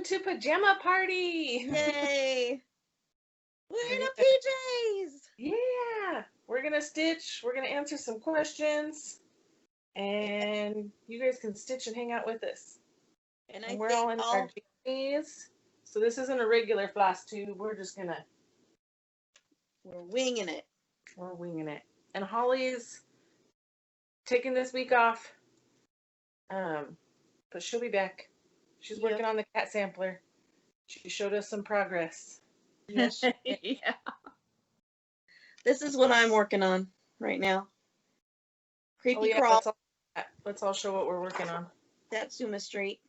to Pajama Party. Yay! We're in a PJs. Yeah, we're gonna stitch. We're gonna answer some questions, and you guys can stitch and hang out with us. And we're all in our jammies. So this isn't a regular floss tube. We're winging it. We're winging it. And Holly's taking this week off. But she'll be back. She's working on the cat sampler. She showed us some progress. Yes. Yeah. This is what I'm working on right now. Creepy crawl. Let's all show what we're working on. Satsuma Street.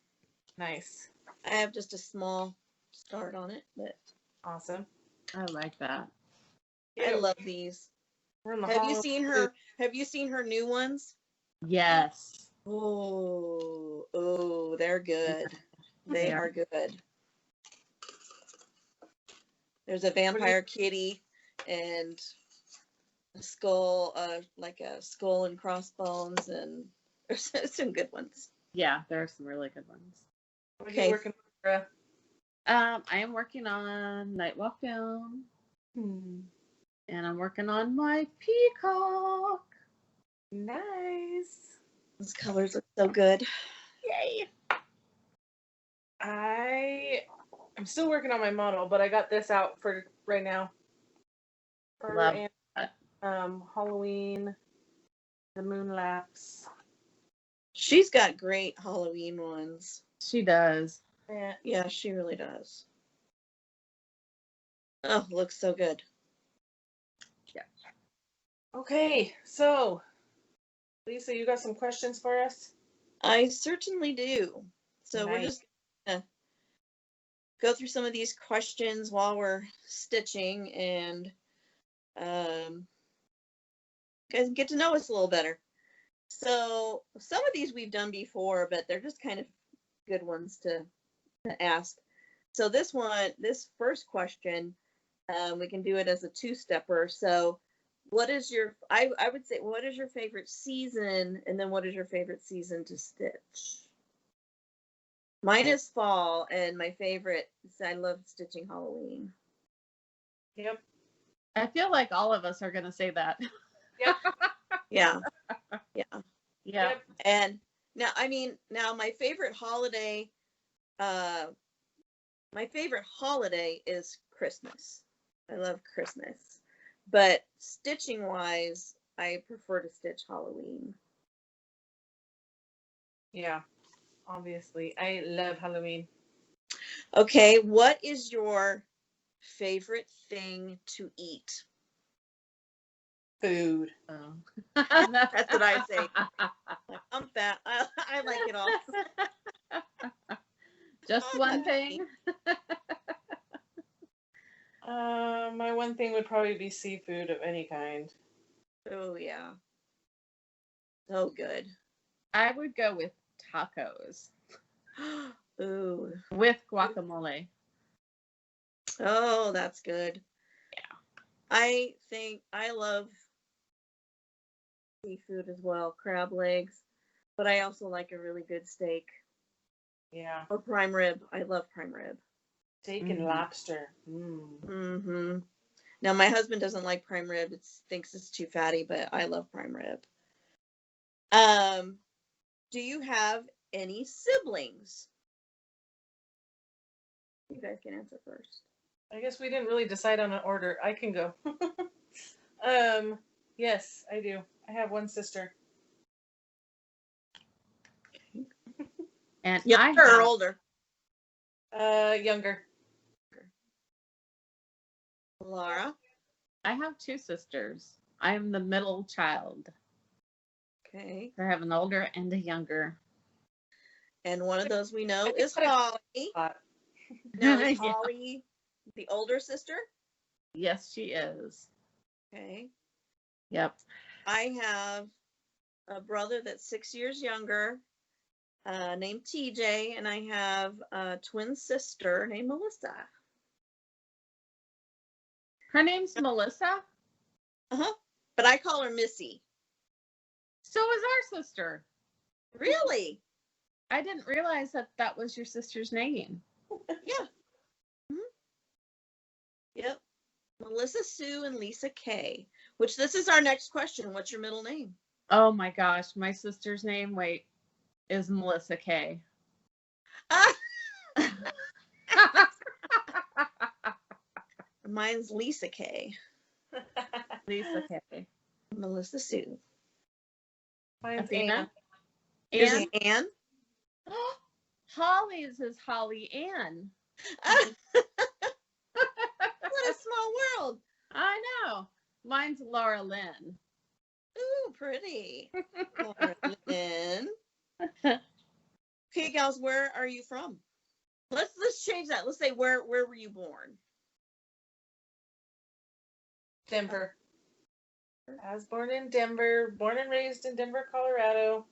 Nice. I have just a small start on it, but awesome. I like that. I love these. Have you seen her? Have you seen her new ones? Yes. Oh, they're good. They are good. There's a vampire kitty and a skull, like a skull and crossbones, and there's some good ones. Yeah, there are some really good ones. What are you working on, I am working on Nightwalk Down. And I'm working on my peacock. Nice. Those colors look so good. Yay. I'm still working on my model, but I got this out for right now. Love that. Halloween, the moon lapse. She's got great Halloween ones. She does. Yeah, she really does. Oh, looks so good. Yeah. Okay, so Lisa, you got some questions for us? I certainly do. So We're just gonna go through some of these questions while we're stitching and guys get to know us a little better. So some of these we've done before, but they're just kind of good ones to ask. So this first question, we can do it as a two-stepper. So what is I would say, what is your favorite season? And then what is your favorite season to stitch? Mine is fall, and my favorite is I love stitching Halloween. Yep. I feel like all of us are going to say that. Yep. Yeah. Yeah. Yep. And now my favorite holiday, is Christmas. I love Christmas. But stitching wise, I prefer to stitch Halloween. Yeah. Obviously, I love Halloween. Okay, what is your favorite thing to eat? Food. Oh. That's what I say. I'm fat. I like it all. Just one thing? My one thing would probably be seafood of any kind. Oh, yeah. So good. I would go with tacos. Ooh. With guacamole. Oh, that's good. Yeah. I think I love seafood as well, crab legs, but I also like a really good steak. Yeah. Or prime rib. I love prime rib. Steak and lobster. Mm. Now, my husband doesn't like prime rib. Thinks it's too fatty, but I love prime rib. Do you have any siblings? You guys can answer first. I guess we didn't really decide on an order. I can go. Yes, I do. I have one sister. And younger or older? Younger. Laura? I have two sisters. I am the middle child. Okay. I have an older and a younger. And one of those we know is Holly. Now, is Holly the older sister? Yes, she is. Okay. Yep. I have a brother that's 6 years younger, named TJ, and I have a twin sister named Melissa. Her name's Melissa? Uh-huh. But I call her Missy. So is our sister. Really? I didn't realize that was your sister's name. Yeah. Mhm. Yep. Melissa Sue and Lisa K. Which this is our next question. What's your middle name? Oh my gosh, my sister's name, wait, is Melissa K. Ah, mine's Lisa K. Lisa K. Melissa Sue. Mine's Athena? Anne. Yours Anne? is Anne. Holly's is Holly Ann. Ah, what a small world. I know. Mine's Laura Lynn. Ooh, pretty. Laura Lynn. Okay, gals, where are you from? Let's change that. Let's say where were you born? Denver. I was born in Denver, born and raised in Denver, Colorado.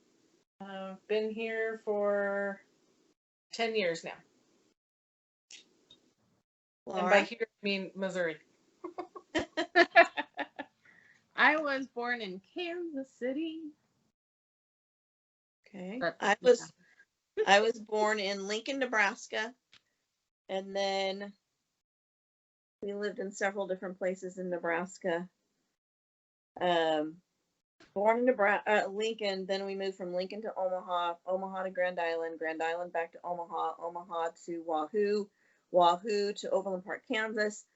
Been here for 10 years now. Laura? And by here, I mean Missouri. I was born in Kansas City. Okay. But- I was born in Lincoln, Nebraska, and then we lived in several different places in Nebraska. Born in Nebraska, Lincoln, then we moved from Lincoln to Omaha, Omaha to Grand Island back to Omaha, Omaha to Wahoo, Wahoo to Overland Park, Kansas,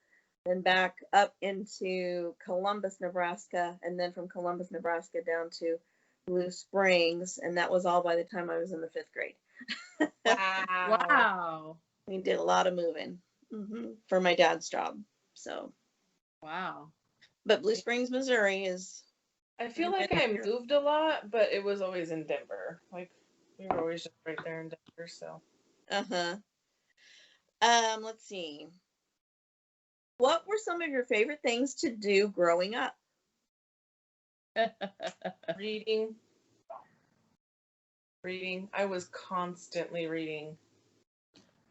then back up into Columbus, Nebraska, and then from Columbus, Nebraska down to Blue Springs, and that was all by the time I was in the 5th grade. Wow. Wow. We did a lot of moving for my dad's job. So, Wow. but Blue Springs, Missouri is. I feel like I moved a lot, but it was always in Denver. Like, we were always just right there in Denver, so. Let's see. What were some of your favorite things to do growing up? Reading. I was constantly reading.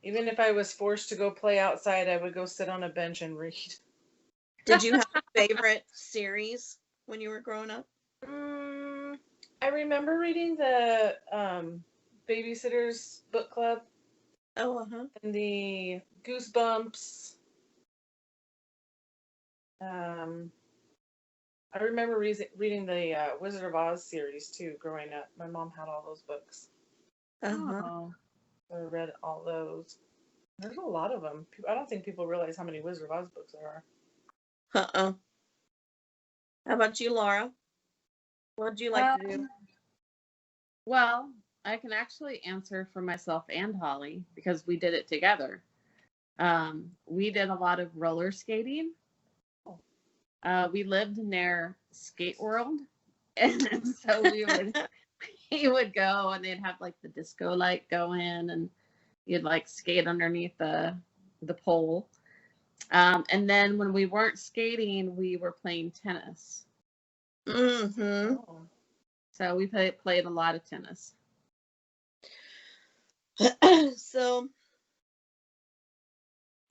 Even if I was forced to go play outside, I would go sit on a bench and read. Did you have a favorite series when you were growing up? I remember reading the Babysitter's Book Club Oh, and the Goosebumps. I remember reading the Wizard of Oz series too growing up. My mom had all those books. Oh. So I read all those. There's a lot of them. I don't think people realize how many Wizard of Oz books there are. How about you, Laura? What did you like to do? Well, I can actually answer for myself and Holly because we did it together. We did a lot of roller skating. We lived near Skate World, and so he would go, and they'd have like the disco light going, and you'd like skate underneath the pole. And then when we weren't skating, we were playing tennis. Mm-hmm. Oh. So we played a lot of tennis. So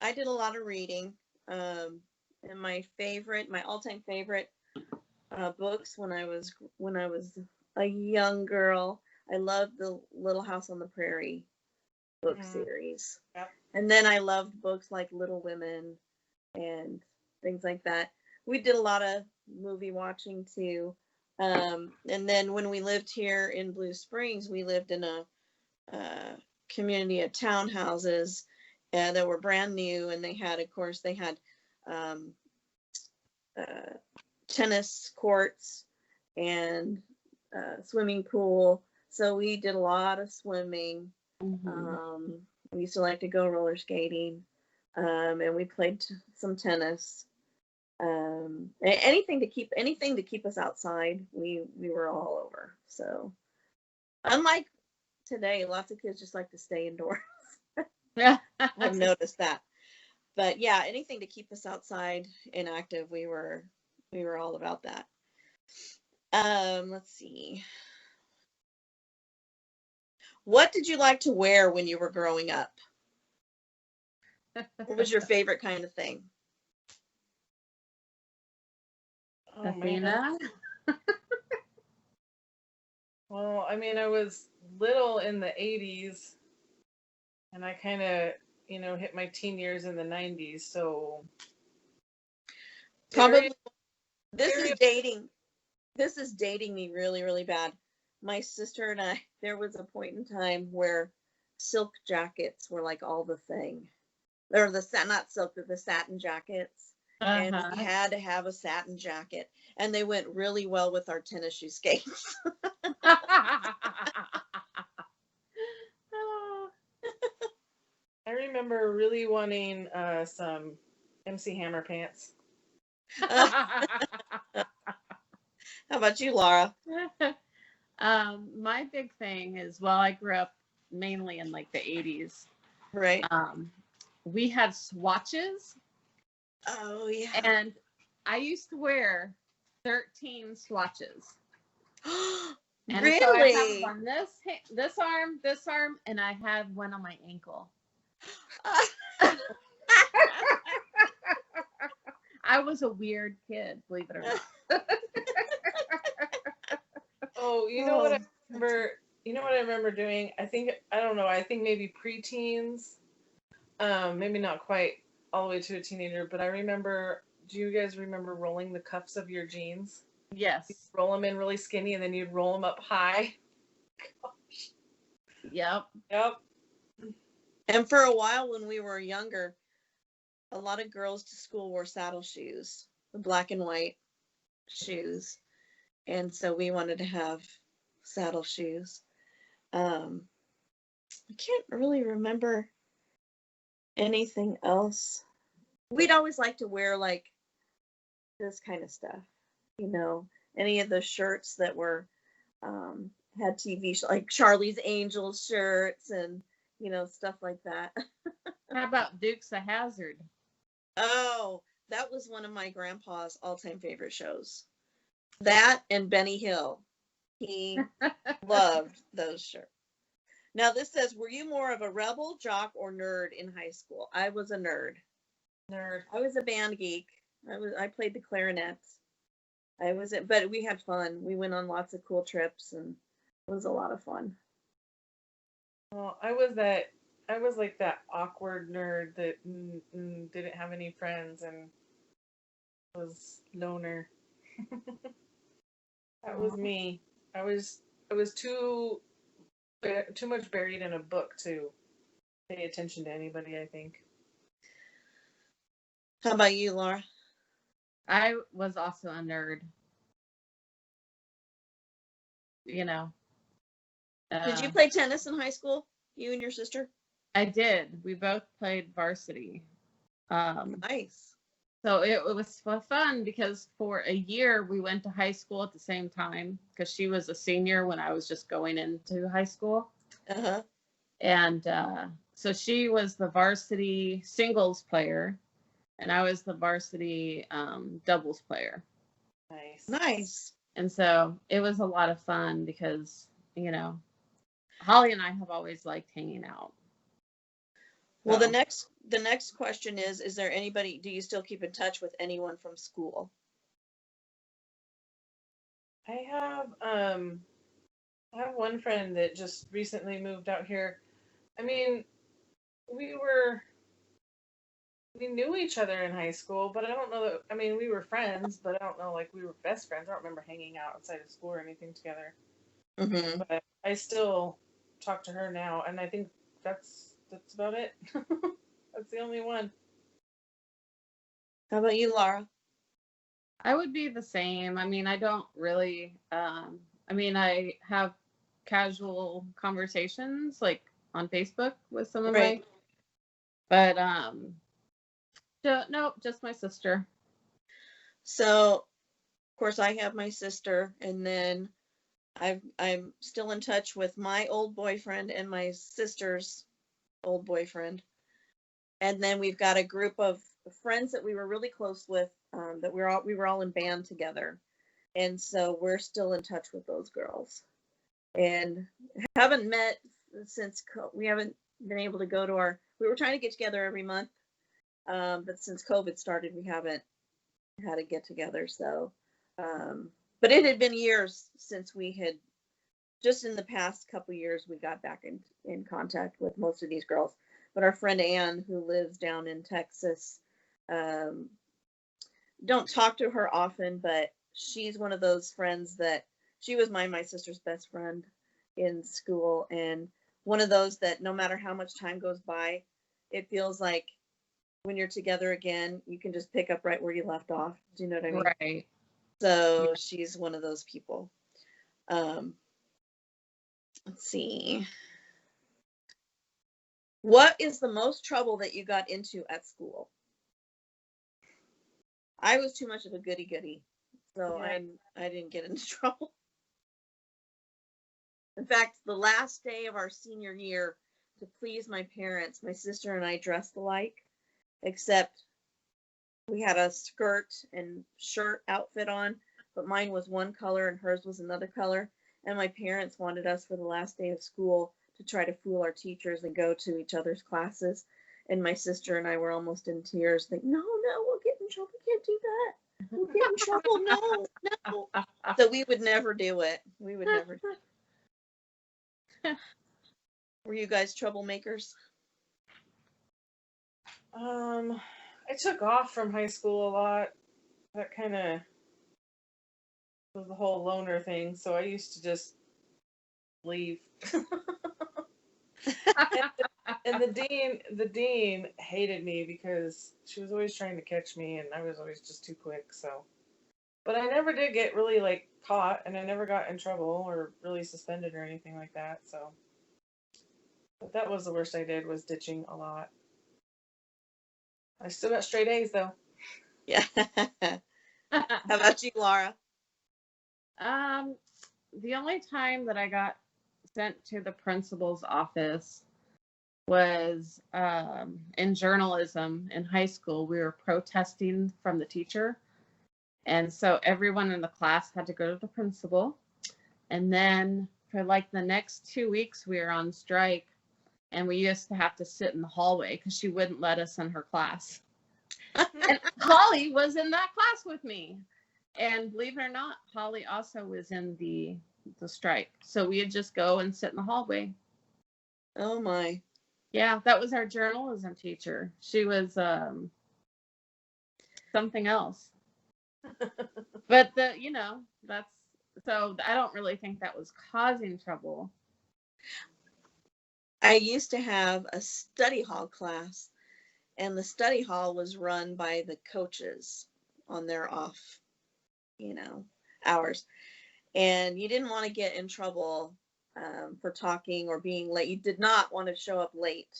I did a lot of reading. And my all-time favorite books when I was a young girl, I loved the Little House on the Prairie book series. Yep. And then I loved books like Little Women and things like that. We did a lot of movie watching too. And then when we lived here in Blue Springs, we lived in a community of townhouses that were brand new, and they had tennis courts and swimming pool. So we did a lot of swimming. Mm-hmm. We used to like to go roller skating, and we played some tennis. Anything to keep us outside. We were all over. So unlike today, lots of kids just like to stay indoors. I've noticed that. But yeah, anything to keep us outside and active, we were all about that. Let's see. What did you like to wear when you were growing up? What was your favorite kind of thing? Oh, man. Athena? Well, I mean, I was little in the 80s, and I kind of hit my teen years in the 90s. So Probably this very- is dating me really, really bad. My sister and I, there was a point in time where silk jackets were like all the thing. Or not silk, but the satin jackets. And Uh-huh. we had to have a satin jacket. And they went really well with our tennis shoe skates. Oh. I remember really wanting some MC Hammer pants. How about you, Laura? My big thing is, well, I grew up mainly in like the 80s. Right. We had swatches, Oh, yeah. and I used to wear 13 swatches. And Really? so I have on this arm, and I had one on my ankle. I was a weird kid, believe it or not. Oh, you know what I remember? You know what I remember doing? I think maybe preteens, maybe not quite all the way to a teenager, but I remember. Do you guys remember rolling the cuffs of your jeans? Yes. Roll them in really skinny, and then you'd roll them up high. Gosh. Yep. Yep. And for a while when we were younger, a lot of girls to school wore saddle shoes, the black and white shoes. And so we wanted to have saddle shoes. I can't really remember anything else. We'd always like to wear like this kind of stuff, any of the shirts that were had TV like Charlie's Angels shirts and stuff like that. How about Dukes of Hazzard? Oh, that was one of my grandpa's all-time favorite shows. That and Benny Hill. He loved those shirts. Now this says, were you more of a rebel, jock, or nerd in high school? I was a nerd. Nerd. I was a band geek. I played the clarinet. But we had fun. We went on lots of cool trips and it was a lot of fun. Well, I was like that awkward nerd that didn't have any friends and was loner. That was me. I was too much buried in a book to pay attention to anybody, I think. How about you, Laura? I was also a nerd. Did you play tennis in high school? You and your sister? I did. We both played varsity. Nice. So it was fun because for a year we went to high school at the same time because she was a senior when I was just going into high school. Uh-huh. And so she was the varsity singles player and I was the varsity doubles player. Nice. And so it was a lot of fun because, Holly and I have always liked hanging out. Well, the next question is there anybody, do you still keep in touch with anyone from school? I have one friend that just recently moved out here. I mean, we knew each other in high school, but I don't know that, we were friends, but I don't know, like, we were best friends. I don't remember hanging out outside of school or anything together. Mm-hmm. But I still talk to her now, and I think that's about it. That's the only one. How about you, Laura? I would be the same. I don't really, I have casual conversations like on Facebook with some of Right. but no, just my sister. So, of course, I have my sister, and then I'm still in touch with my old boyfriend and my sister's old boyfriend. And then we've got a group of friends that we were really close with, that we were all in band together. And so we're still in touch with those girls. And haven't met since we haven't been able to go to we were trying to get together every month. But since COVID started, we haven't had a get together. So, but it had been years since we had, just in the past couple years, we got back in contact with most of these girls. but our friend Anne, who lives down in Texas, don't talk to her often, but she's one of those friends that she was my sister's best friend in school, and one of those that no matter how much time goes by, it feels like when you're together again, you can just pick up right where you left off. Do you know what I mean? Right. So she's one of those people. Let's see. What is the most trouble that you got into at school? I was too much of a goody goody, so Yeah. I didn't get into trouble. In fact, the last day of our senior year, to please my parents, my sister and I dressed alike, except we had a skirt and shirt outfit on, but mine was one color and hers was another color. And my parents wanted us for the last day of school to try to fool our teachers and go to each other's classes. And my sister and I were almost in tears, like, no, we'll get in trouble. We can't do that. We'll get in trouble. No. So we would never do it. We would never do it. Were you guys troublemakers? I took off from high school a lot. That kind of was the whole loner thing. So I used to just leave. And the dean hated me because she was always trying to catch me, and I was always just too quick. So, but I never did get really like caught, and I never got in trouble or really suspended or anything like that. So, but that was the worst I did, was ditching a lot. I still got straight A's though. Yeah. How about you, Laura? The only time that I got sent to the principal's office was in journalism in high school. We were protesting from the teacher. And so everyone in the class had to go to the principal. And then for like the next 2 weeks, we were on strike. And we used to have to sit in the hallway because she wouldn't let us in her class. And Holly was in that class with me. And believe it or not, Holly also was in the strike. So we'd just go and sit in the hallway. Oh my. Yeah, that was our journalism teacher. She was something else. But that's so I don't really think that was causing trouble. I used to have a study hall class, and the study hall was run by the coaches on their off, hours. And you didn't want to get in trouble for talking or being late. You did not want to show up late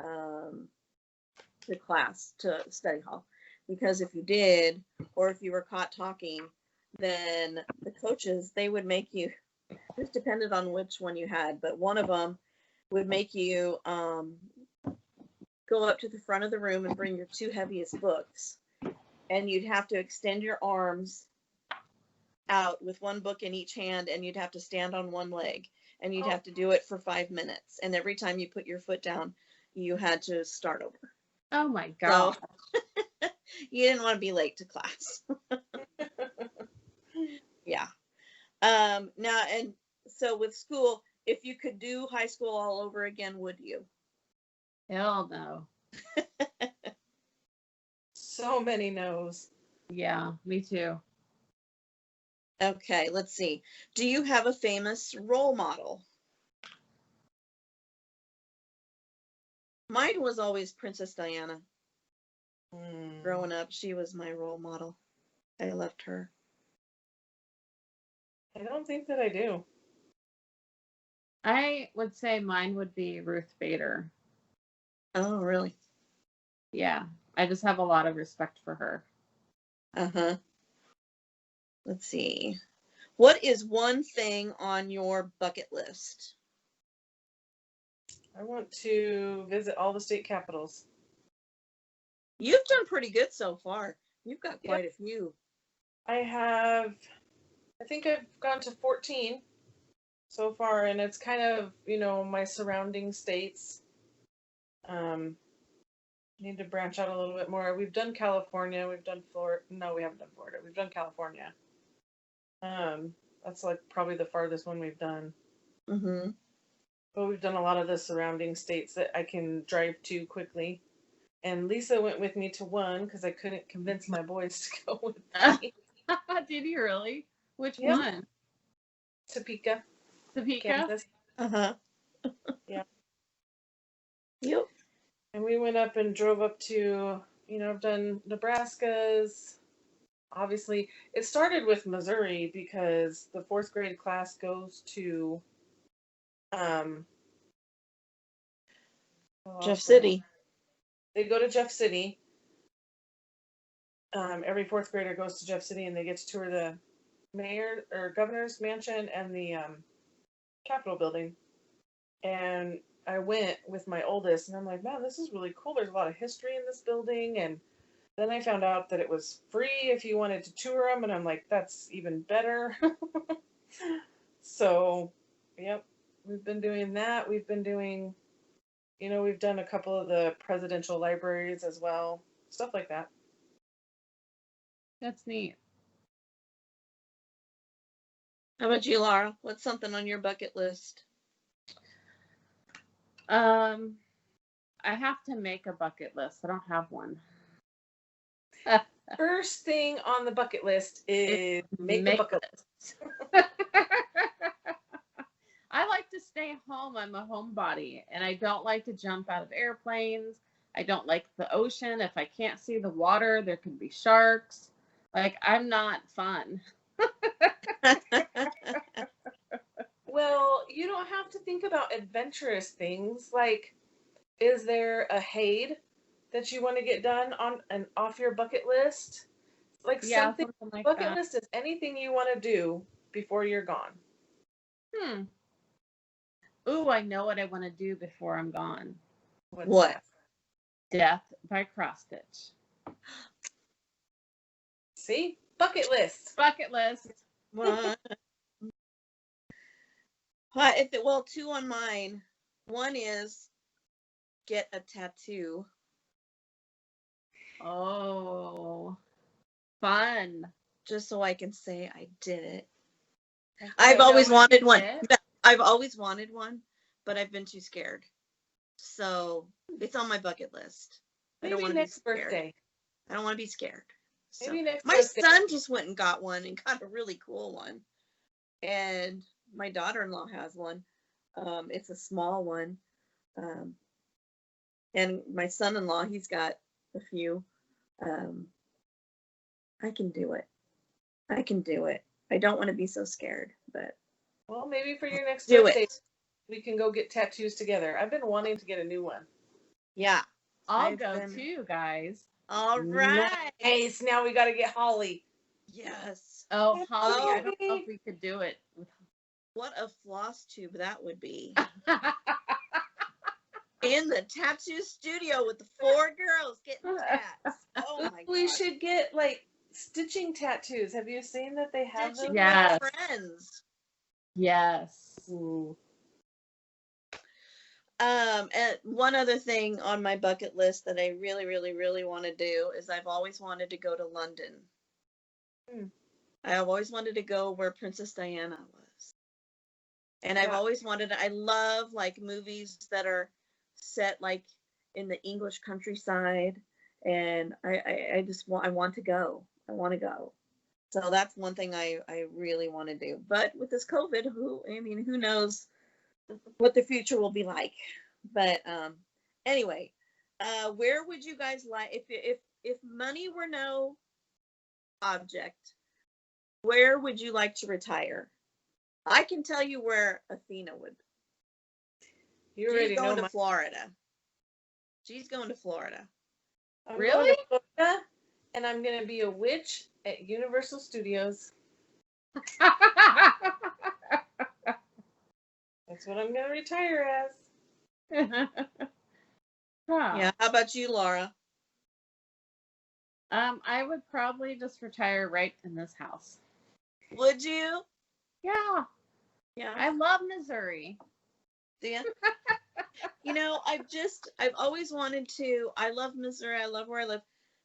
to class, to study hall, because if you did, or if you were caught talking, then the coaches, they would make you, just depended on which one you had, but one of them would make you go up to the front of the room and bring your two heaviest books, and you'd have to extend your arms out with one book in each hand, and you'd have to stand on one leg, and you'd have to do it for 5 minutes, and every time you put your foot down, you had to start over. Oh my God. So, you didn't want to be late to class. Yeah. Now, and so with school, if you could do high school all over again, would you? Hell no. So many no's. Yeah, me too. Okay, let's see. Do you have a famous role model? Mine was always Princess Diana. Growing up, she was my role model. I loved her. I don't think that I do. I would say mine would be Ruth Bader. Oh, really? Yeah, I just have a lot of respect for her. Uh-huh. Let's see. What is one thing on your bucket list? I want to visit all the state capitals. You've done pretty good so far. You've got quite a few. I think I've gone to 14 so far, and it's kind of, my surrounding states. Need to branch out a little bit more. We've done California, we've done Florida. No, we haven't done Florida. We've done California. That's like probably the farthest one we've done. Mm-hmm. but we've done a lot of the surrounding states that I can drive to quickly. And Lisa went with me to one because I couldn't convince my boys to go with me. Did you really? Which Yep. one? Topeka, Topeka? Kansas. Uh-huh. Yeah. Yep. And we went up and drove up to, I've done Nebraska's. Obviously, it started with Missouri because the fourth grade class goes to um, Jeff City. They go to Jeff City. Every fourth grader goes to Jeff City and they get to tour the mayor or governor's mansion and the Capitol building. And I went with my oldest and I'm like, man, this is really cool. There's a lot of history in this building. And then I found out that it was free if you wanted to tour them. And I'm like, that's even better. So, yep, we've been doing that. We've been doing, we've done a couple of the presidential libraries as well. Stuff like that. That's neat. How about you, Laura? What's something on your bucket list? I have to make a bucket list. I don't have one. First thing on the bucket list is make a bucket list. I like to stay home. I'm a homebody, and I don't like to jump out of airplanes. I don't like the ocean. If I can't see the water, there could be sharks. Like, I'm not fun. Well, you don't have to think about adventurous things. Like, is there a Haid that you want to get done on and off your bucket list? Like something like bucket that. list is anything you want to do before you're gone. Ooh, I know what I want to do before I'm gone. What? Death by cross stitch. See? Bucket list. Bucket list. Well, two on mine. One is get a tattoo. Oh, fun. Just so I can say I did it. I've always wanted one. I've always wanted one, but I've been too scared. So it's on my bucket list. Maybe next birthday. I don't want to be scared. So, Maybe next my birthday. son just went and got one and got a really cool one. And my daughter-in-law has one. It's a small one. And my son-in-law, he's got a few. I can do it. I can do it. I don't want to be so scared, but. Well, maybe for your next do birthday, it. we can go get tattoos together. I've been wanting to get a new one. Yeah. I'll go too, guys. All right. Nice. Now we got to get Holly. Yes. Oh, Holly, I don't know if we could do it. What a floss tube that would be. In the tattoo studio with the 4 girls getting tats. Oh my god. We should get like stitching tattoos. Have you seen that they have Stitching them? Yes. with friends. Yes. Ooh. And one other thing on my bucket list that I really, really, really want to do is I've always wanted to go to London. I've always wanted to go where Princess Diana was. And I've always wanted I love like movies that are set like in the English countryside. And I want to go. I want to go. So that's one thing I really want to do. But with this COVID, who knows what the future will be like. But anyway, where would you guys like if money were no object, where would you like to retire? I can tell you where Athena would. She's going to Florida. She's going to Florida. I'm Really? going to Florida, and I'm going to be a witch at Universal Studios. That's what I'm going to retire as. Yeah. How about you, Laura? I would probably just retire right in this house. Would you? Yeah. Yeah. I love Missouri. Yeah. I've always wanted to. I love Missouri. I love where I live,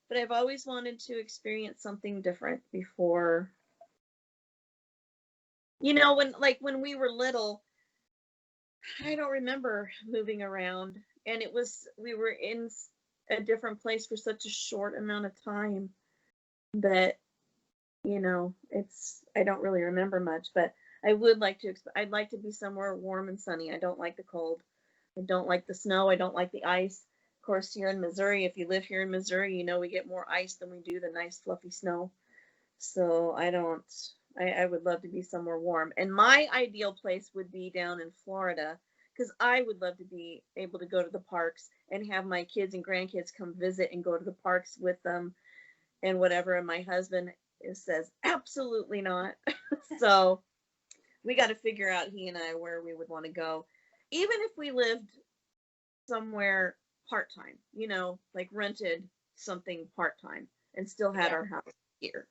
but I've always wanted to experience something different before. When we were little, I don't remember moving around, and we were in a different place for such a short amount of time that I don't really remember much, but I would like to. I'd like to be somewhere warm and sunny. I don't like the cold. I don't like the snow. I don't like the ice. Of course, here in Missouri, if you live here in Missouri, we get more ice than we do the nice fluffy snow. So I don't. I would love to be somewhere warm. And my ideal place would be down in Florida because I would love to be able to go to the parks and have my kids and grandkids come visit and go to the parks with them and whatever. And my husband says, absolutely not. So we got to figure out, he and I, where we would want to go. Even if we lived somewhere part-time, like rented something part-time and still had our house here.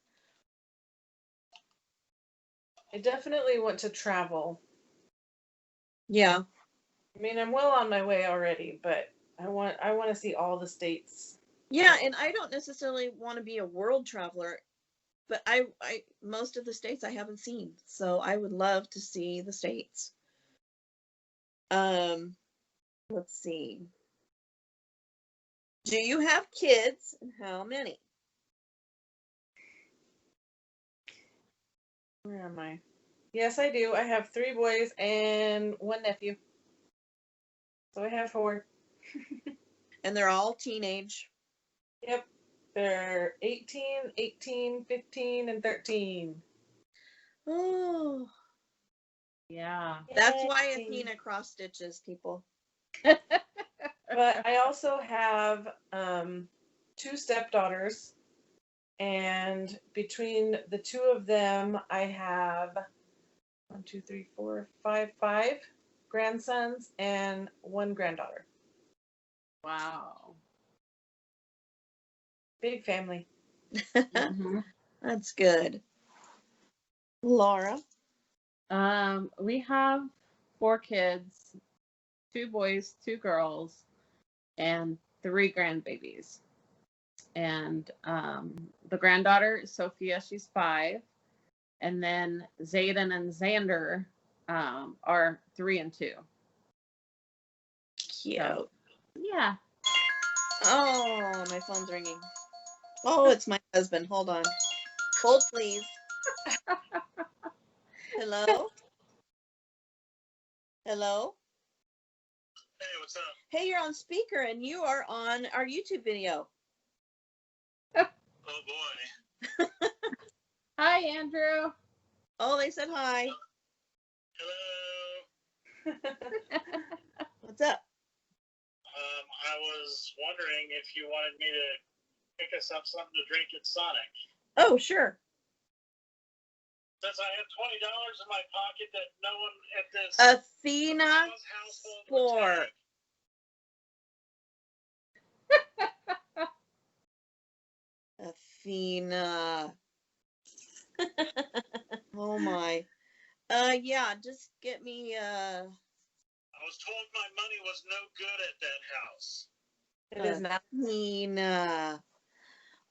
I definitely want to travel. Yeah. I mean, I'm well on my way already, but I want to see all the states. Yeah, and I don't necessarily want to be a world traveler, but I most of the states I haven't seen, so I would love to see the states. Let's see. Do you have kids, and how many? Where am I? Yes, I do. I have 3 boys and 1 nephew. So I have 4. And they're all teenage. Yep. They're 18, 15, and 13. Oh. Yeah. That's why Athena cross stitches, people. But I also have 2 stepdaughters, and between the 2 of them, I have 1, 2, 3, 4, 5 grandsons and 1 granddaughter. Wow. Big family. Mm-hmm. That's good. Laura? We have 4 kids, 2 boys, 2 girls, and 3 grandbabies. And the granddaughter is Sophia, she's 5. And then Zayden and Xander are 3 and 2. Cute. So, yeah. Oh, my phone's ringing. Oh, it's my husband. Hold on. Hold, please. Hello? Hello? Hey, what's up? Hey, you're on speaker and you are on our YouTube video. Oh boy. Hi, Andrew. Oh, they said hi. Hello. What's up? I was wondering if you wanted me to pick us up something to drink at Sonic. Oh, sure. Since I have $20 in my pocket that no one at this Athena household would Sport. take. Athena. Oh my. Yeah, just get me I was told my money was no good at that house. It is not. Athena.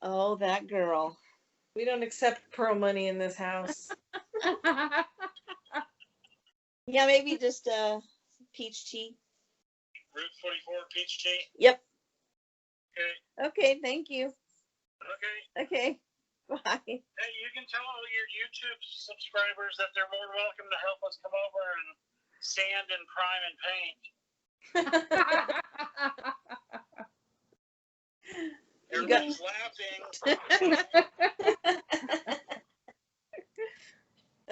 Oh, that girl. We don't accept pearl money in this house. Yeah, maybe just peach tea. Route 44 peach tea? Yep. Okay. Okay, thank you. Okay. Okay. Bye. Hey, you can tell all your YouTube subscribers that they're more welcome to help us come over and sand and prime and paint. Everybody's laughing.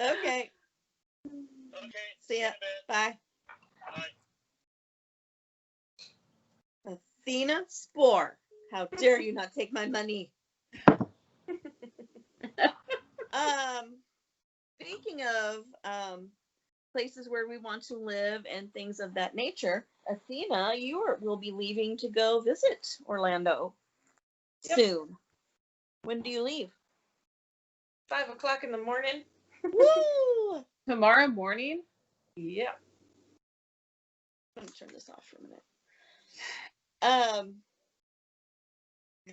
Okay. Okay. See ya. Bye. Bye. Athena Spore. How dare you not take my money? Speaking of places where we want to live and things of that nature, Athena, you will be leaving to go visit Orlando soon. When do you leave? 5 o'clock in the morning. Woo! Tomorrow morning? Yep. I'm gonna turn this off for a minute.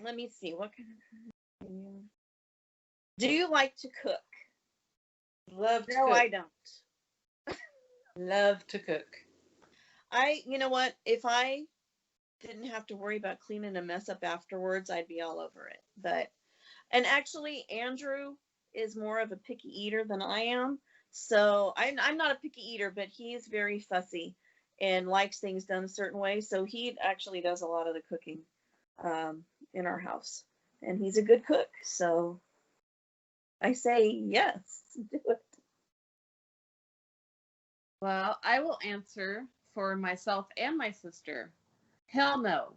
Let me see. What kind of? Do you like to cook? Love to No, cook. I don't. Love to cook. You know what? If I didn't have to worry about cleaning a mess up afterwards, I'd be all over it. And actually, Andrew is more of a picky eater than I am. So I'm not a picky eater, but he's very fussy and likes things done a certain way. So he actually does a lot of the cooking in our house. And he's a good cook. So I say yes, do it. Well, I will answer for myself and my sister. Hell no.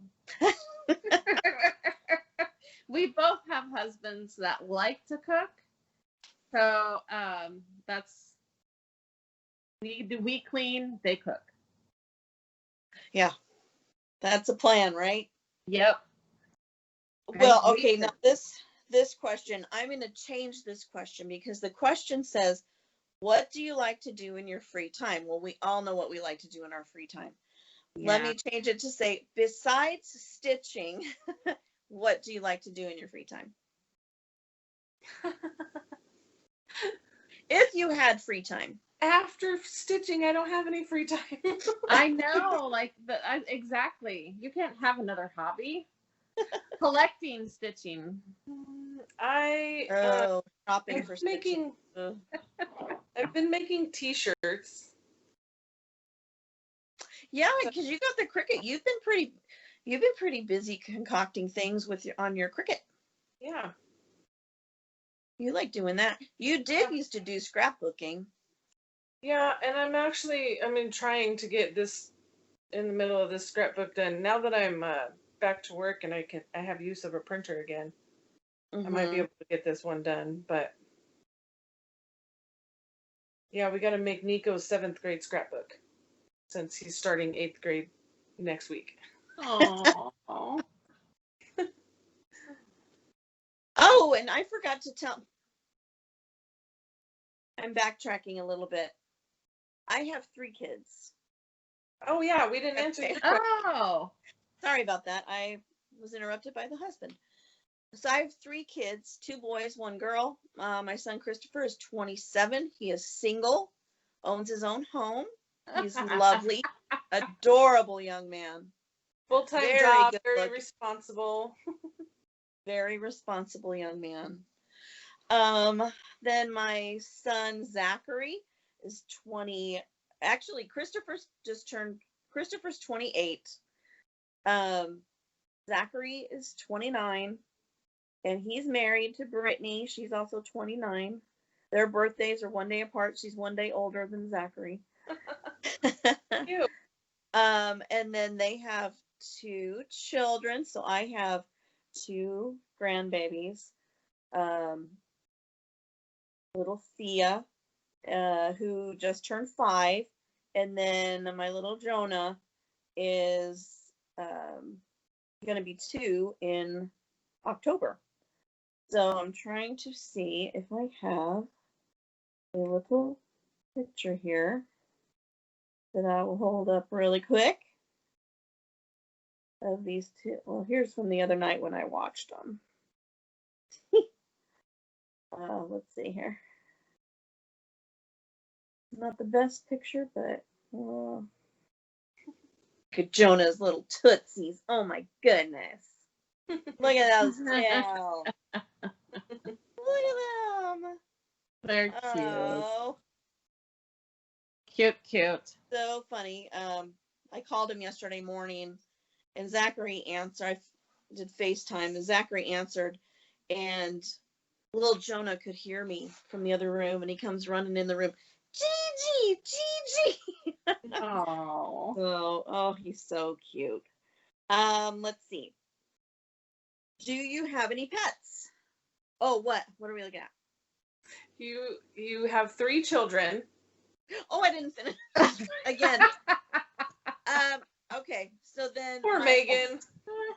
We both have husbands that like to cook. So that's we clean, they cook. Yeah, that's a plan, right? Yep. Well, okay, now this question, I'm going to change this question because the question says, what do you like to do in your free time? Well, we all know what we like to do in our free time. Yeah. Let me change it to say, besides stitching, what do you like to do in your free time? If you had free time. After stitching, I don't have any free time. I know, like exactly. You can't have another hobby. Collecting stitching. Shopping for stitching. I've been making T-shirts. Yeah, because you got the Cricut. You've been pretty busy concocting things on your Cricut. Yeah. You like doing that. You did used to do scrapbooking. Yeah, and I'm trying to get this in the middle of this scrapbook done. Now that I'm back to work and I have use of a printer again, I might be able to get this one done. But yeah, we got to make Nico's 7th grade scrapbook since he's starting 8th grade next week. Oh. Oh, and I forgot to tell. I'm backtracking a little bit. I have 3 kids. Oh yeah, we didn't answer your question. Oh. Sorry about that. I was interrupted by the husband. So I have 3 kids, 2 boys, 1 girl. My son Christopher is 27. He is single, owns his own home. He's lovely, adorable young man. Full-time job, very responsible. Very responsible young man. Then my son Zachary is 20. Actually, Christopher's 28. Zachary is 29, and he's married to Brittany. She's also 29. Their birthdays are one day apart. She's one day older than Zachary. Cute. And then they have 2 children. So I have 2 grandbabies. Little Thea, who just turned 5, and then my little Jonah is going to be 2 in October. So I'm trying to see if I have a little picture here that I will hold up really quick of these 2. Well, here's from the other night when I watched them. Let's see here. Not the best picture, but look at Jonah's little tootsies. Oh my goodness. Look at those tails. Look at them. They're cute. Oh. Cute. So funny. I called him yesterday morning and Zachary answered. I did FaceTime and Zachary answered, and little Jonah could hear me from the other room, and he comes running in the room. Gigi. Oh, he's so cute. Let's see. Do you have any pets? Oh, what are we looking at? You have 3 children. Oh, I didn't finish again. Okay, so then Poor Megan.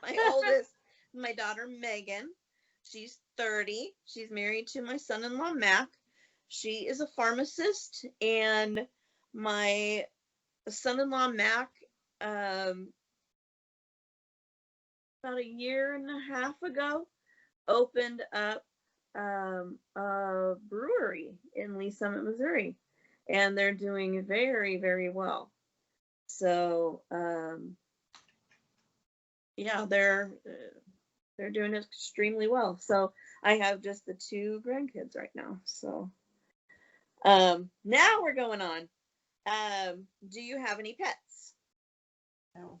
My oldest, my daughter Megan, she's 30. She's married to my son-in-law Mac. She is a pharmacist, and my son-in-law Mac, about a year and a half ago, opened up a brewery in Lee Summit, Missouri, and they're doing very, very well. So, yeah, they're doing extremely well. So I have just the 2 grandkids right now. So, now we're going on. Do you have any pets? No.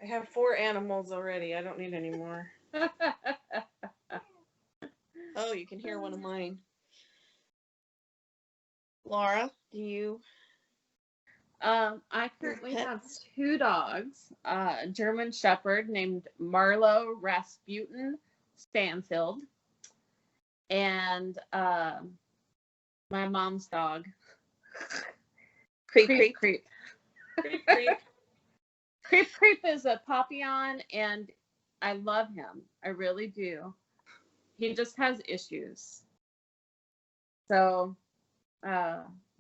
I have 4 animals already. I don't need any more. Oh, you can hear one of mine. Laura, do you? I currently have 2 dogs. A German Shepherd named Marlowe Rasputin Stanfield, and my mom's dog. Creep, Creep. Creep, creep. Creep is a Papillon, and I love him. I really do. He just has issues. So,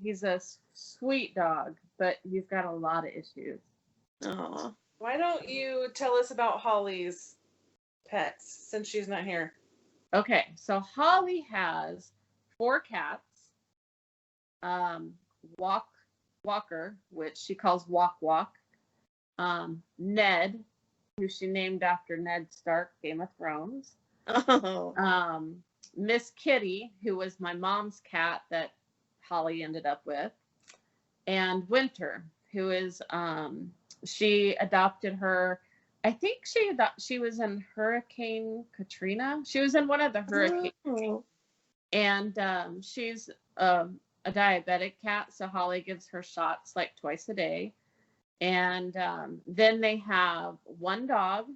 he's a sweet dog, but he's got a lot of issues. Oh, Why don't you tell us about Holly's pets since she's not here? Okay, so Holly has 4 cats. Walker, which she calls Walk. Ned, who she named after Ned Stark, Game of Thrones. oh, Miss Kitty, who was my mom's cat that Holly ended up with, and Winter, who is she adopted her. I think she was in Hurricane Katrina. She was in one of the hurricanes, oh. and she's a diabetic cat, so Holly gives her shots like twice a day. And then they have 1 dog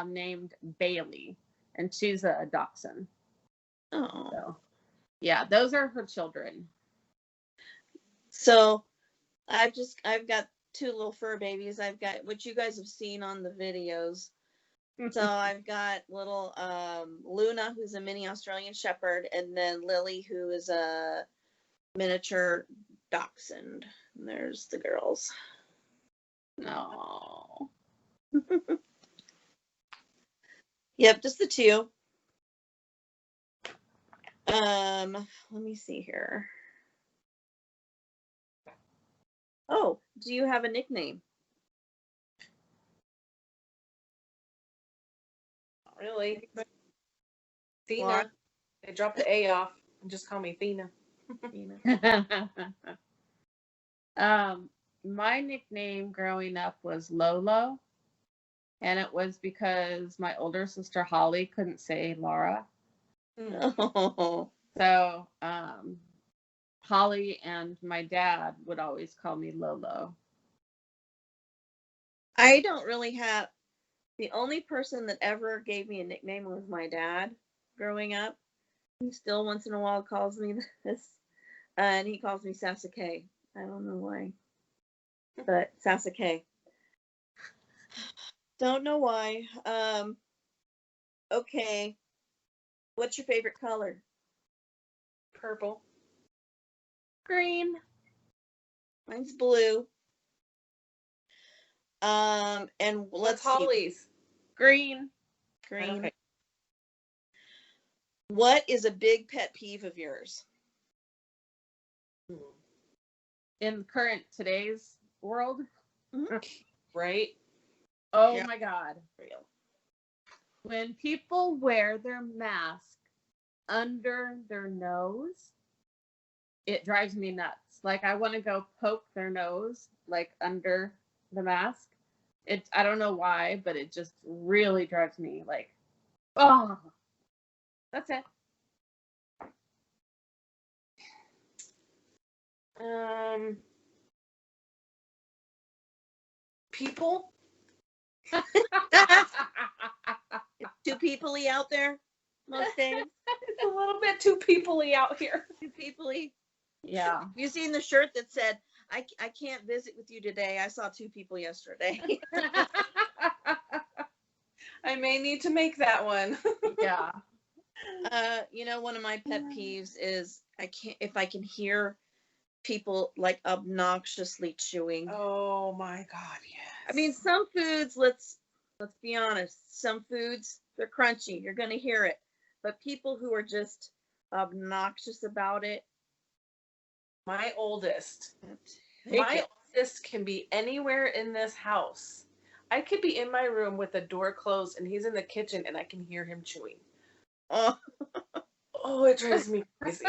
named Bailey, and she's a dachshund. Oh. So, yeah, those are her children. So I've got 2 little fur babies. I've got what you guys have seen on the videos. So I've got little Luna, who's a mini Australian Shepherd, and then Lily, who is a miniature dachshund. And there's the girls. No. Yep, just the 2. Let me see here. Oh, do you have a nickname? Not really. Thina. Laura? They dropped the A off and just call me Thina. My nickname growing up was Lolo, and it was because my older sister Holly couldn't say Laura. Oh. So Holly and my dad would always call me Lolo. I don't really have. The only person that ever gave me a nickname was my dad growing up. He still once in a while calls me this, and he calls me Sasuke. I don't know why, but Sasuke. Don't know why. Okay. What's your favorite color? Purple. Green. Mine's blue. And let's see. Holly's? Green. Green. Okay. What is a big pet peeve of yours? In today's world. Right? Oh Yeah. my God. Real. When people wear their mask under their nose, it drives me nuts. Like I want to go poke their nose, like under the mask. I don't know why, but it just really drives me like, oh, that's it. People? It's too people-y out there most days. It's a little bit too people-y out here. Too people-y. Yeah. You seen the shirt that said, I can't visit with you today. I saw 2 people yesterday. I may need to make that one. Yeah. One of my pet peeves is if I can hear people like obnoxiously chewing. Oh my God, yes. I mean, some foods, let's be honest, some foods, they're crunchy. You're going to hear it. But people who are just obnoxious about it. My oldest My oldest can be anywhere in this house. I could be in my room with the door closed and he's in the kitchen and I can hear him chewing. Oh. Oh, it drives me crazy.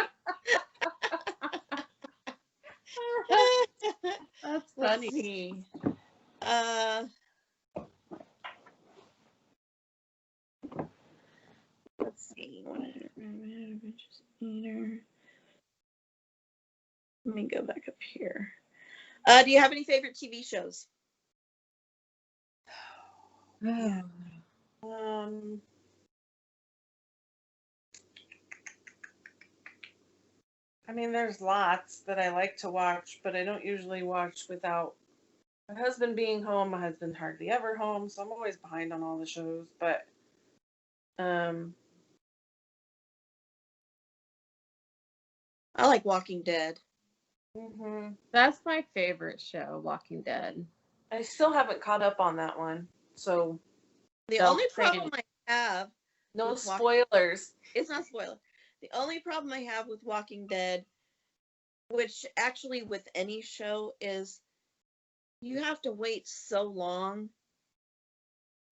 That's Let's funny. see. Let's see. Let me go back up here. Do you have any favorite TV shows? Yeah. I mean, there's lots that I like to watch, but I don't usually watch without my husband being home. My husband's hardly ever home, so I'm always behind on all the shows. But I like Walking Dead. That's my favorite show, Walking Dead. I still haven't caught up on that one, so The only problem I have, no with spoilers. It's not spoiler. The only problem I have with Walking Dead, which actually with any show, is you have to wait so long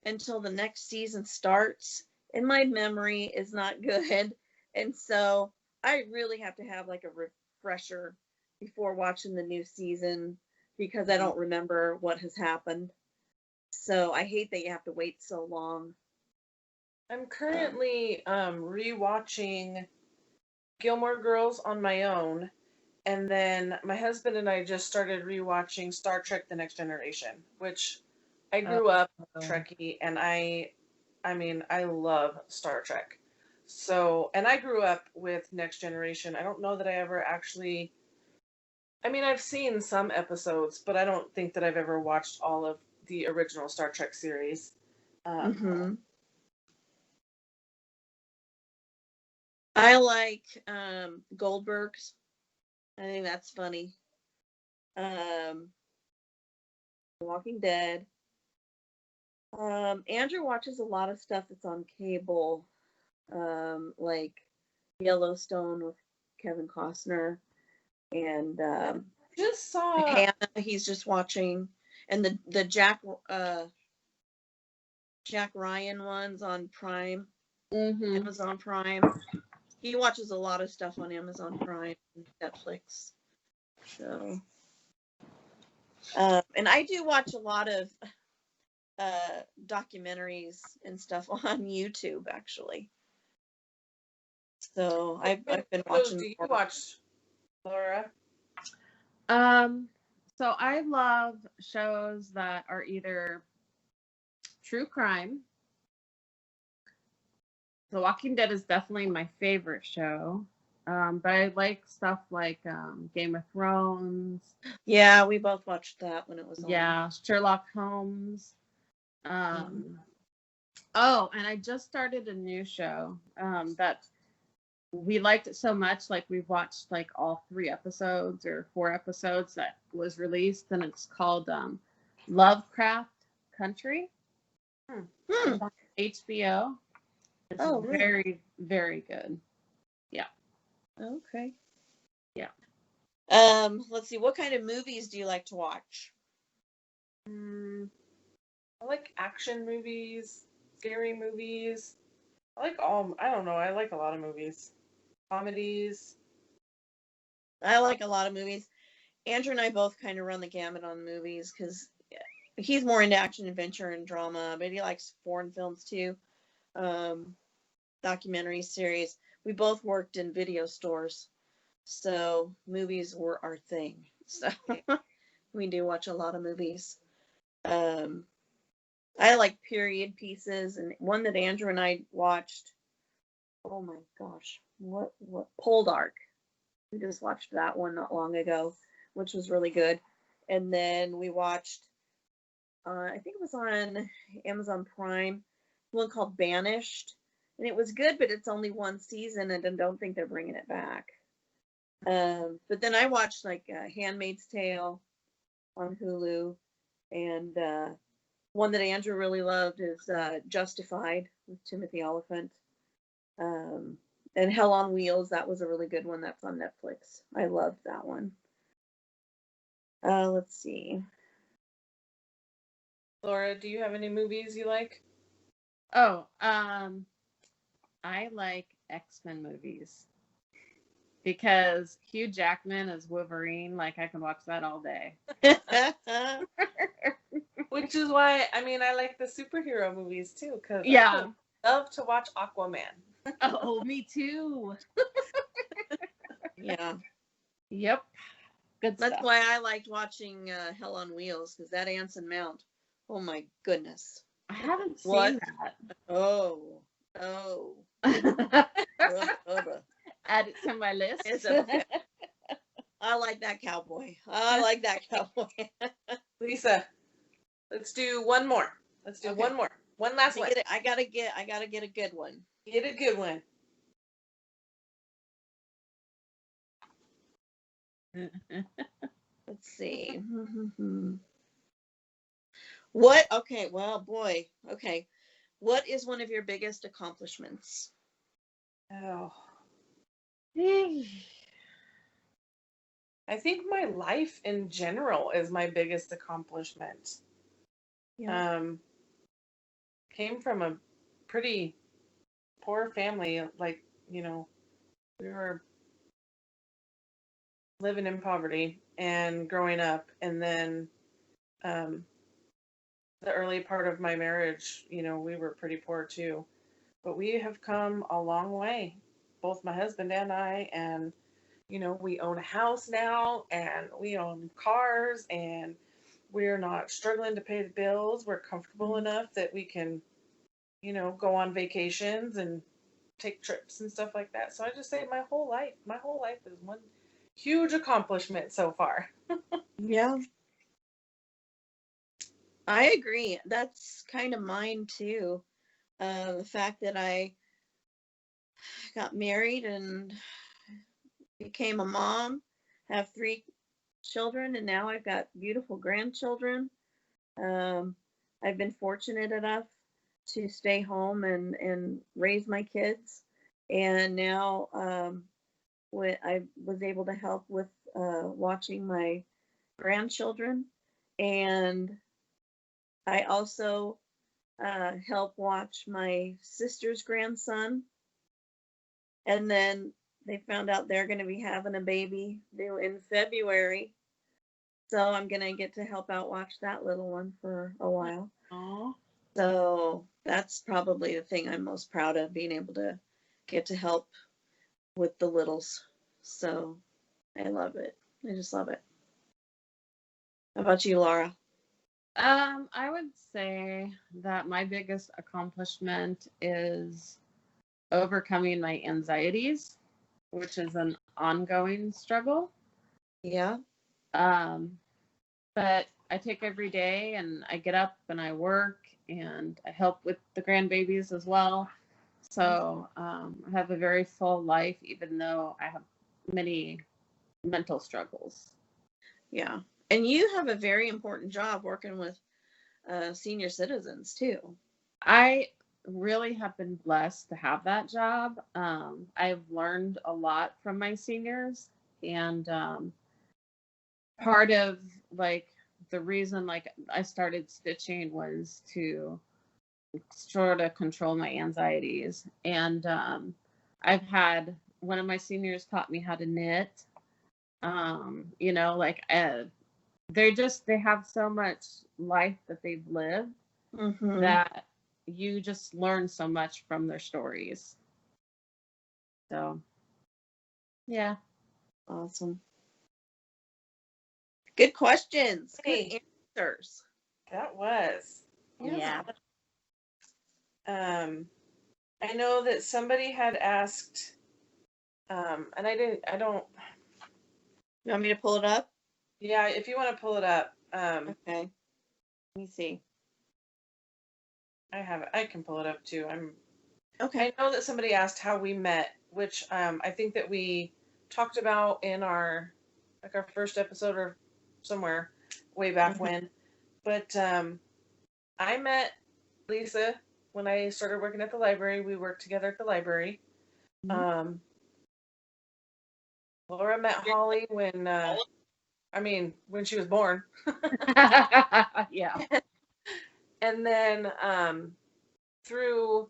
until the next season starts, and my memory is not good. And so I really have to have like a refresher before watching the new season because I don't remember what has happened. So I hate that you have to wait so long. I'm currently rewatching Gilmore Girls on my own, and then my husband and I just started rewatching Star Trek: The Next Generation, which I grew up Trekkie, and I mean, I love Star Trek. So, and I grew up with Next Generation. I don't know that I ever actually, I mean, I've seen some episodes, but I don't think that I've ever watched all of the original Star Trek series. I like Goldbergs. I think that's funny. Walking Dead. Andrew watches a lot of stuff that's on cable, like Yellowstone with Kevin Costner, and Just saw Hannah. He's just watching, and the Jack Ryan ones on Prime, Amazon Prime. He watches a lot of stuff on Amazon Prime and Netflix. So, and I do watch a lot of documentaries and stuff on YouTube, actually. So I've been watching. Do you watch, Laura? So I love shows that are either true crime. The Walking Dead is definitely my favorite show. But I like stuff like Game of Thrones. Yeah, we both watched that when it was on. Yeah, Sherlock Holmes. Oh, and I just started a new show that we liked it so much, like we've watched like all 3 episodes or 4 episodes that was released, and it's called Lovecraft Country. It's on HBO. It's very, very good. Yeah. Okay. Yeah. Let's see. What kind of movies do you like to watch? I like action movies, scary movies. I don't know, I like a lot of movies. Comedies. I like a lot of movies. Andrew and I both kind of run the gamut on movies because he's more into action, adventure, and drama, but he likes foreign films too. Documentary series. We both worked in video stores, so movies were our thing. So we do watch a lot of movies. I like period pieces, and one that Andrew and I watched. Oh my gosh, what Poldark. We just watched that one not long ago, which was really good. And then we watched, I think it was on Amazon Prime, one called Banished, and it was good, but it's only 1 season, and I don't think they're bringing it back. But then I watched like Handmaid's Tale on Hulu, and one that Andrew really loved is Justified with Timothy Oliphant. And Hell on Wheels, that was a really good one. That's on Netflix. I loved that one. Let's see. Laura, do you have any movies you like? Oh, I like X-Men movies because Hugh Jackman as Wolverine, like I can watch that all day. Which is why, I mean, I like the superhero movies too, because Yeah. I love to watch Aquaman. Oh, me too. Yeah. Yep. Good That's stuff. why I liked watching Hell on Wheels, because that Anson Mount. Oh my goodness. I haven't What? seen Oh. that. Uh. Add it to my list. It's okay. I like that cowboy. I like that cowboy. Lisa, let's do one more. Let's do Okay. one more. One last one. I gotta get a good one. Get a good one. Let's see. What? Okay. Well, boy. Okay. What is one of your biggest accomplishments? Oh. I think my life in general is my biggest accomplishment. Yeah. Came from a pretty poor family. Like, we were living in poverty and growing up, and then the early part of my marriage, we were pretty poor too. But we have come a long way, both my husband and I, and we own a house now, and we own cars, and we're not struggling to pay the bills. We're comfortable enough that we can, go on vacations and take trips and stuff like that. So I just say my whole life is one huge accomplishment so far. Yeah. I agree. That's kind of mine too. The fact that I got married and became a mom, have 3 children, and now I've got beautiful grandchildren. I've been fortunate enough to stay home and raise my kids, and now when I was able to help with watching my grandchildren, and I also help watch my sister's grandson, and then they found out they're going to be having a baby due in February. So I'm going to get to help out watch that little one for a while. Aww. So that's probably the thing I'm most proud of, being able to get to help with the littles. So I love it. I just love it. How about you, Laura? I would say that my biggest accomplishment is overcoming my anxieties, which is an ongoing struggle. Yeah. But I take every day and I get up and I work and I help with the grandbabies as well. So I have a very full life, even though I have many mental struggles. Yeah. And you have a very important job working with senior citizens too. I really have been blessed to have that job. I've learned a lot from my seniors, and part of like the reason like I started stitching was to sort of control my anxieties. And I've had one of my seniors taught me how to knit. They have so much life that they've lived that you just learn so much from their stories. So, yeah. Awesome. Good questions. Hey. Good answers. That was. Yeah. I know that somebody had asked, and I don't. You want me to pull it up? Yeah, if you want to pull it up. Okay. Let me see. I have it. I can pull it up too. Okay. I know that somebody asked how we met, which I think that we talked about in our first episode or somewhere way back when. But I met Lisa when I started working at the library. We worked together at the library. Laura met Holly when I mean, when she was born. Yeah. And then through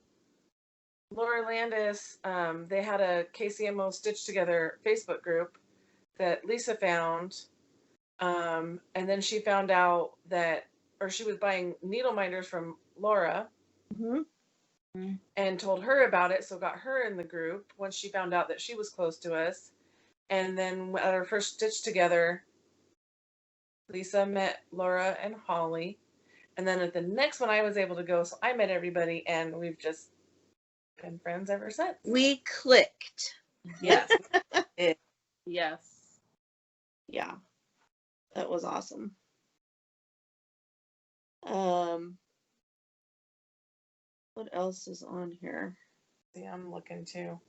Laura Landis, they had a KCMO Stitch Together Facebook group that Lisa found. And then she found out that, or she was buying needle minders from Laura Mm-hmm. and told her about it. So got her in the group once she found out that she was close to us. And then at our first Stitch Together, Lisa met Laura and Holly. And then at the next one, I was able to go. So I met everybody, and we've just been friends ever since. We clicked. Yes. Yes. Yeah. That was awesome. What else is on here? See, I'm looking too.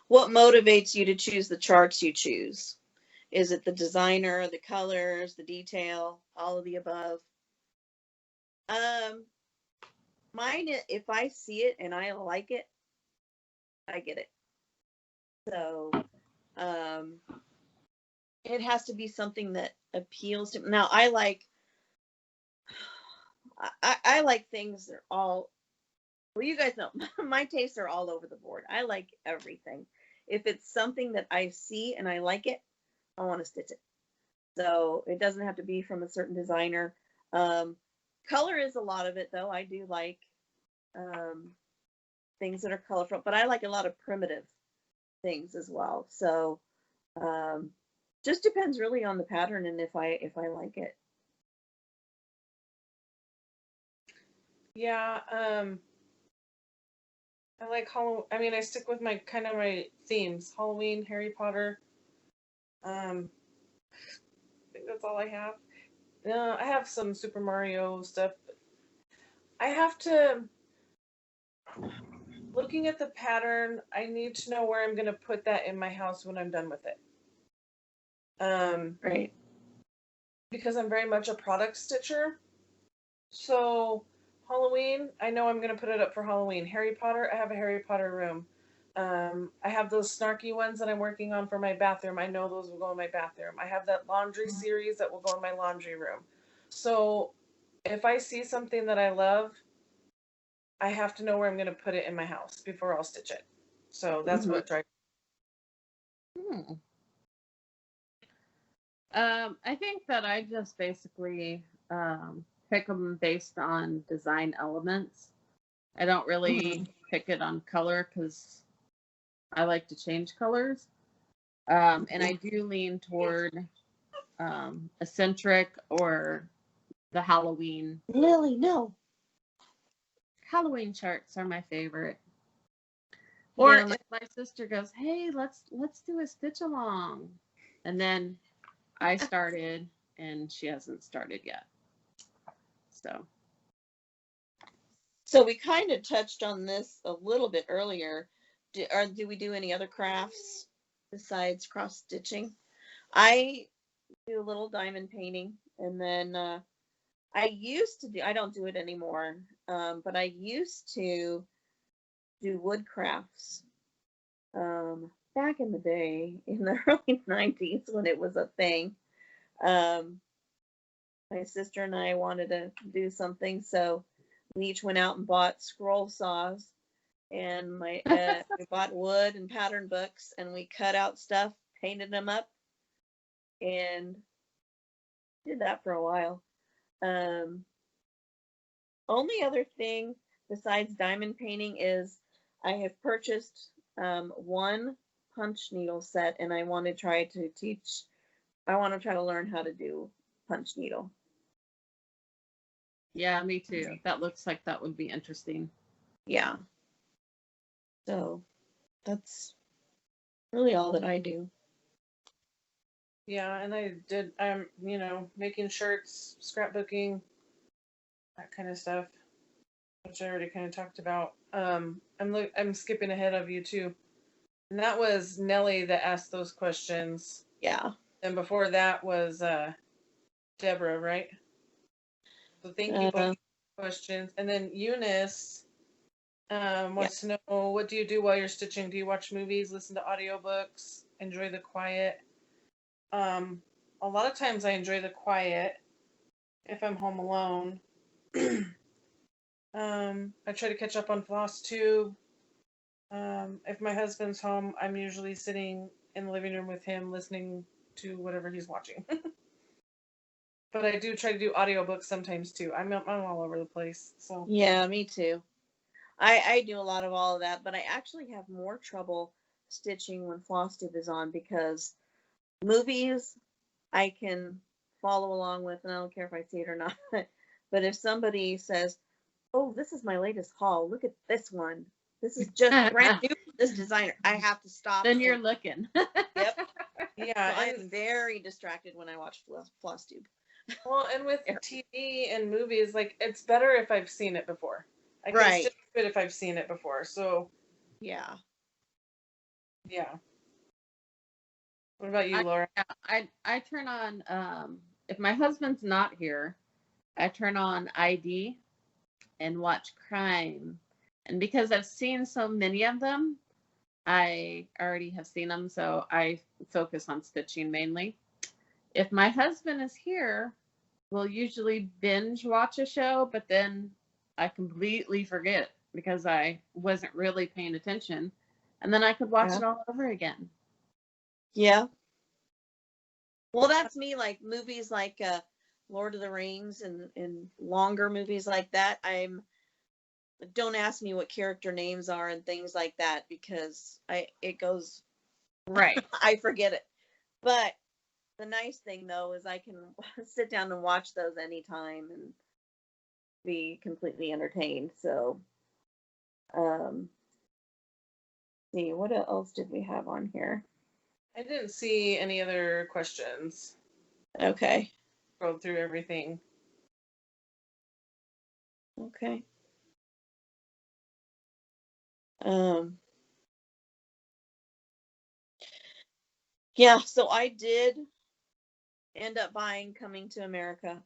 What motivates you to choose the charts you choose? Is it the designer, the colors, the detail, all of the above? Mine, if I see it and I like it, I get it. So, it has to be something that appeals to. Now, I like things that are all. Well, you guys know my tastes are all over the board. I like everything. If it's something that I see and I like it, I want to stitch it. So it doesn't have to be from a certain designer. Color is a lot of it, though. I do like things that are colorful, but I like a lot of primitive things as well. So just depends really on the pattern and if I like it. Yeah. I like Halloween. I mean, I stick with my my themes: Halloween, Harry Potter. I think that's all I have. I have some Super Mario stuff. I have to. Looking at the pattern, I need to know where I'm going to put that in my house when I'm done with it. Right. Because I'm very much a product stitcher. So Halloween, I know I'm going to put it up for Halloween. Harry Potter, I have a Harry Potter room. I have those snarky ones that I'm working on for my bathroom. I know those will go in my bathroom. I have that laundry series that will go in my laundry room. So if I see something that I love, I have to know where I'm going to put it in my house before I'll stitch it. So that's what drives. I think that I just basically pick them based on design elements. I don't really pick it on color because I like to change colors. And I do lean toward eccentric or the Halloween. Lily, no. Halloween charts are my favorite. Or Yeah, if my sister goes, "Hey, let's do a stitch along," and then I started and she hasn't started yet. So we kind of touched on this a little bit earlier. Do we do any other crafts besides cross stitching? I do a little diamond painting, and then I used to do. I don't do it anymore, but I used to do wood crafts back in the day, in the early 90s when it was a thing. My sister and I wanted to do something, so we each went out and bought scroll saws, and we bought wood and pattern books, and we cut out stuff, painted them up, and did that for a while. Only other thing besides diamond painting is I have purchased one punch needle set, and I want to try to teach. I want to try to learn how to do punch needle. Yeah, me too. That looks like that would be interesting. Yeah. So that's really all that I do. Yeah, and I'm making shirts, scrapbooking, that kind of stuff, which I already kind of talked about. I'm skipping ahead of you too. And that was Nellie that asked those questions. Yeah. And before that was Deborah, right? So thank you both for the questions. And then Eunice wants to know, what do you do while you're stitching? Do you watch movies, listen to audiobooks, enjoy the quiet? A lot of times I enjoy the quiet if I'm home alone. I try to catch up on floss tube. If my husband's home, I'm usually sitting in the living room with him listening to whatever he's watching. But I do try to do audiobooks sometimes too. I'm all over the place. So Yeah, me too. I do a lot of all of that, but I actually have more trouble stitching when floss tube is on because movies I can follow along with, and I don't care if I see it or not. But if somebody says, "Oh, this is my latest haul. Look at this one. This is just brand new from this designer," I have to stop. Then you're looking. Yep. yeah, So I and am very distracted when I watch floss tube. well, and with Yeah. TV and movies, like it's better if I've seen it before. I can Right. still do it if I've seen it before. So Yeah. yeah. What about you, Laura? I turn on if my husband's not here, I turn on ID and watch crime. And because I've seen so many of them, I already have seen them, so I focus on stitching mainly. If my husband is here, we'll usually binge watch a show, but then I completely forget because I wasn't really paying attention. And then I could watch Yeah. it all over again. Yeah. Well, that's me. Like movies like Lord of the Rings and longer movies like that. Don't ask me what character names are and things like that because it goes Right. I forget it. But the nice thing though is I can sit down and watch those anytime and be completely entertained. So see what else did we have on here? I didn't see any other questions. Okay. Scrolled through everything. Okay. Yeah, so I did end up buying Coming to America.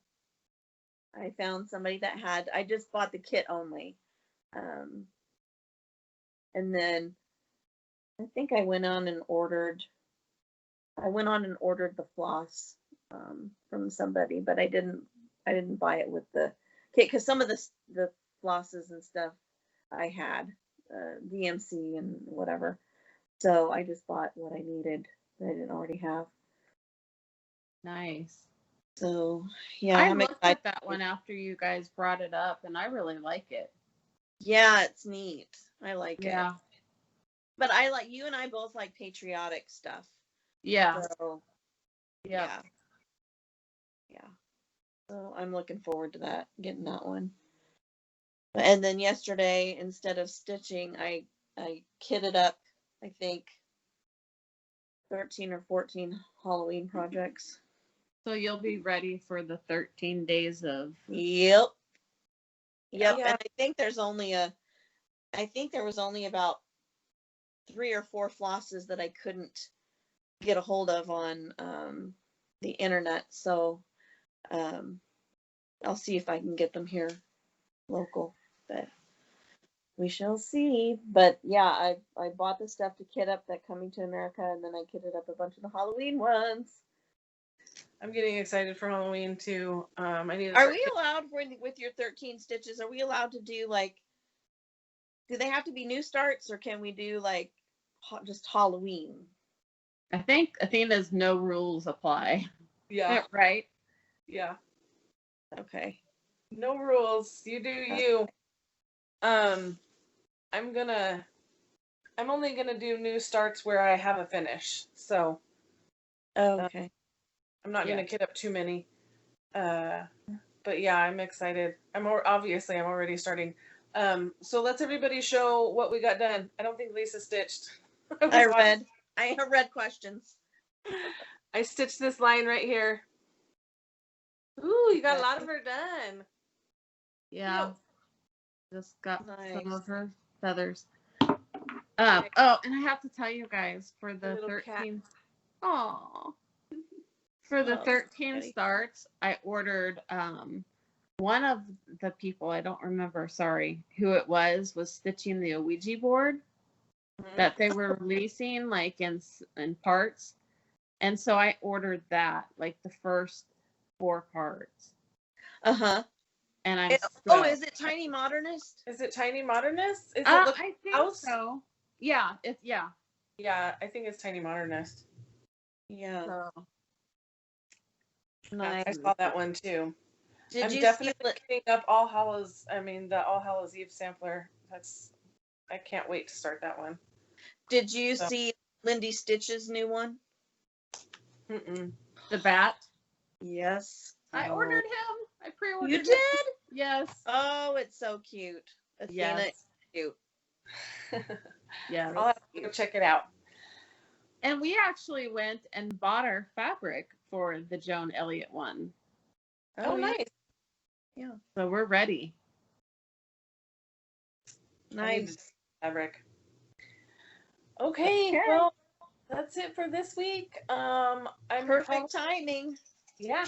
I found somebody that I just bought the kit only. And then I think I went on and ordered the floss from somebody, but I didn't buy it with the kit because some of the flosses and stuff I had, DMC and whatever. So I just bought what I needed that I didn't already have. Nice. So yeah, I I'm looked excited. at that one after you guys brought it up, and I really like it. Yeah, it's neat. I like it. Yeah. But I like you and I both like patriotic stuff. Yeah. So Yep. yeah. So I'm looking forward to that, getting that one. And then yesterday, instead of stitching, I kitted up, I think, 13 or 14 Halloween projects. So you'll be ready for the 13 days of. Yep. Yep. Yeah. And I think there was only about 3 or 4 flosses that I couldn't get a hold of on the internet. So I'll see if I can get them here local. But we shall see. But yeah, I bought the stuff to kit up that Coming to America, and then I kitted up a bunch of the Halloween ones. I'm getting excited for Halloween too. I need. Are we allowed with your 13 stitches? Are we allowed to do like? Do they have to be new starts, or can we do like just Halloween? I think Athena's no rules apply. Yeah. Right? Yeah. Okay. No rules. You do you. I'm only gonna do new starts where I have a finish. So Okay. I'm not Yeah. gonna kit up too many. But yeah, I'm excited. I'm already starting. So let's everybody show what we got done. I don't think Lisa stitched. I read questions. I stitched this line right here. Ooh, you got a lot of her done. Yeah. Cute. Just got Nice. some of her feathers. Oh, and I have to tell you guys for the Little 13. Oh. For the Oh, 13 pretty. starts, I ordered one of the people, I don't remember, sorry, who it was stitching the Ouija board that they were releasing like in parts. And so I ordered that, like the first 4 parts. Uh-huh. And I'm Oh, is it Tiny Modernist? Is it Tiny Modernist? Is it look I think house? so. Yeah, yeah. Yeah, I think it's Tiny Modernist. Yeah. So Nice. I saw that one too. Did I'm you definitely see picking up All Hallows. I mean, the All Hallows Eve sampler. I can't wait to start that one. Did you So- see Lindy Stitch's new one? Mm-mm. the bat. Yes. I Oh. ordered him. I pre-ordered You him. did? Yes. Oh, it's so cute. Athena Yes. is cute. Yes. I'll have to go check it out. And we actually went and bought our fabric for the Joan Elliott one. Oh, yeah. nice. Yeah. So we're ready. Nice. Fabric. Okay, well, that's it for this week. I'm Perfect timing. Yeah.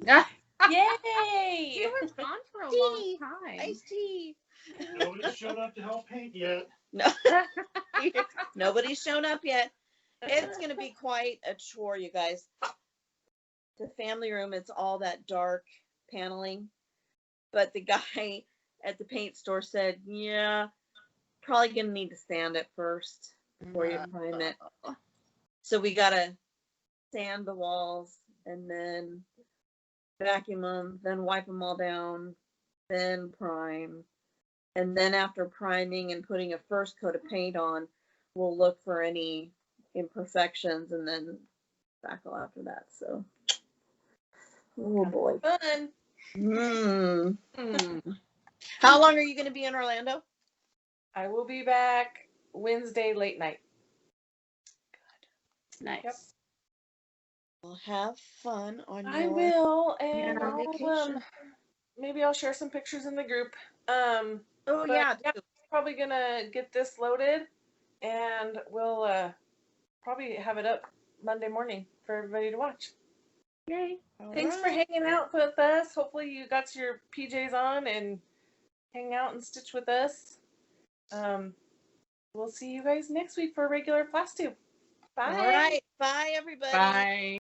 Yeah. Yay! He was on for a Tea. long time. Iced tea. Nobody's showed up to help paint yet. No. Nobody's shown up yet. It's going to be quite a chore, you guys. The family room, it's all that dark paneling. But the guy at the paint store said, yeah, probably going to need to sand it first before you prime it. So we got to sand the walls and then vacuum them, then wipe them all down, then prime. And then after priming and putting a first coat of paint on, we'll look for any imperfections and then tackle after that. So, oh boy. Fun. How long are you going to be in Orlando? I will be back Wednesday late night. Nice. Yep. Well, have fun on I your will, and your vacation. maybe I'll share some pictures in the group. Oh but yeah, I'm probably gonna get this loaded, and we'll probably have it up Monday morning for everybody to watch. Yay. Thanks for hanging out with us. Hopefully you got your PJs on and hang out and stitch with us. We'll see you guys next week for a regular class tube. Bye. All right. Bye, everybody. Bye.